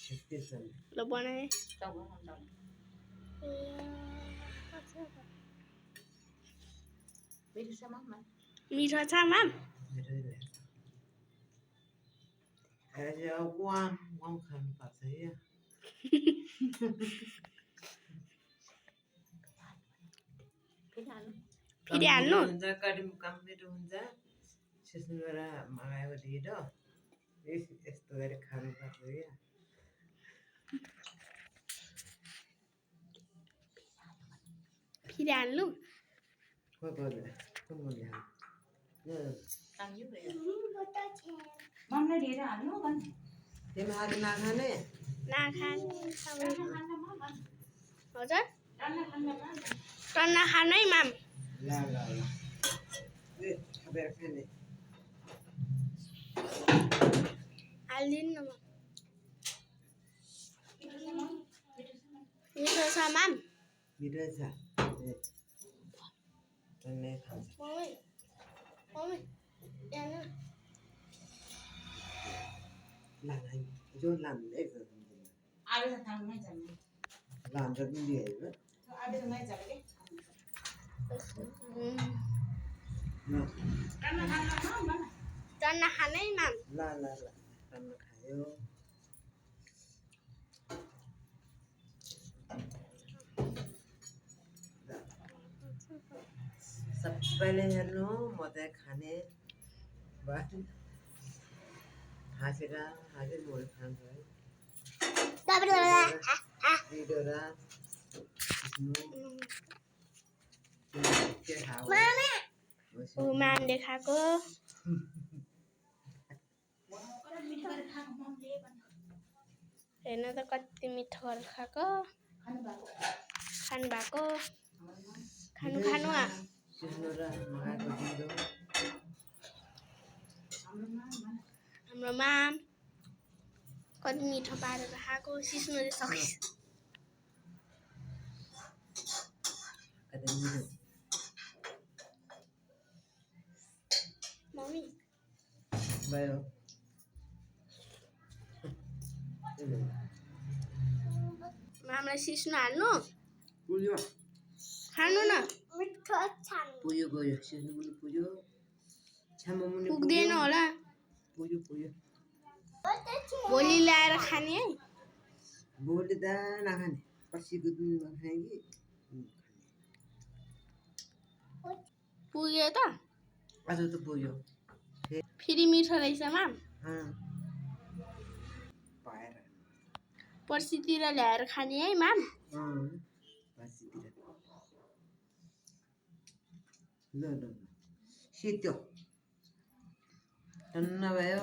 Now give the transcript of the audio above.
ल बनाए मिठो छ माम फेरि हाल्नु काम मेरो हुन्छ सिस्नुरा मगाएको ढिँडो यस्तो गरी खानुपर्छ क्या फेरि हाल्नु तिमीहरू नखाने नखाने हजुर टन्ना खानु है माम ल ल ल थपेर खाने हालिदिनु न मिठो छ माम मिठो छ टन्नै खान्छ जो लाने लान्छ पनि टन्ना खानै माम ल ल ल टन्न खायो सबैले हेर्नु म चाहिँ खाने हाँसेर हाँसेर म खान्छु है भिडियो र मामले खाएको हेर्नु त कति मिठो गरेर खाएको खानु भएको खानु खानु सिस्नु र मगाएको ढिँडो हाम्रो माम कति मिठो पारेर खाएको सिस्नुले सकिस मम्मी भयो मामलाई सिस्नु हाल्नु पुग्यो खानु न पुग्यो गयो सिस्नु पनि पुग्यो छ्यामा पनि पुग्दैन होला पुग्यो पुग्यो भोलि ल्याएर खाने है भोलि त नखाने पर्सिको दिनमा खाने कि पुग्यो त आज त पुग्यो फेरि मिठो रहेछ माम पाएर पर्सितिर ल्याएर खाने है माम पर्सितिर ल ल सेत्यो टन्न भयो